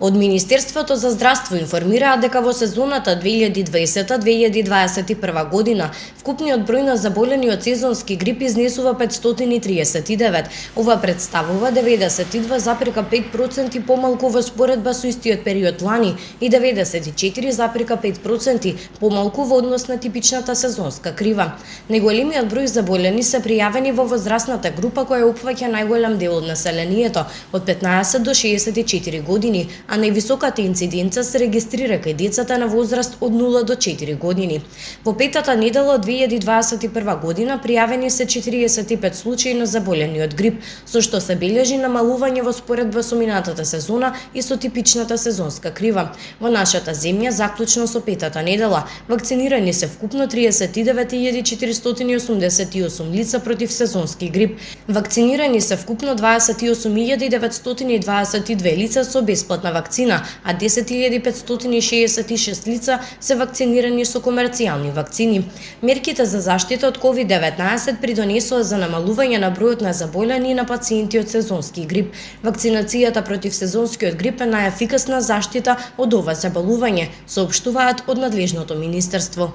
Од Министерството за здравство информираа дека во сезоната 2020-2021 година вкупниот број на заболени од сезонски грип изнесува 539. Ова представува 92,5% помалку во споредба со истиот период лани и 94,5% помалку во однос на типичната сезонска крива. Најголемиот број заболени се пријавени во возрастната група која опфаќа најголем дел од населението од 15 до 64 години, а највисоката инциденца се регистрира кај децата на возраст од 0 до 4 години. Во петата недела од 2021 година пријавени се 45 случаи на заболени од грип, со што се бележи намалување во споредба со минатата сезона и со типичната сезонска крива. Во нашата земја, заклучно со петата недела, вакцинирани се вкупно 39.488 лица против сезонски грип. Вакцинирани се вкупно 28.922 лица со бесплатна вакцина, а 10.566 лица се вакцинирани со комерцијални вакцини. Мерките за заштита од COVID-19 придонесоа за намалување на бројот на заболени и на пациенти од сезонски грип. Вакцинацијата против сезонскиот грип е најефикасна заштита од ова заболување, соопштуваат од надлежното министерство.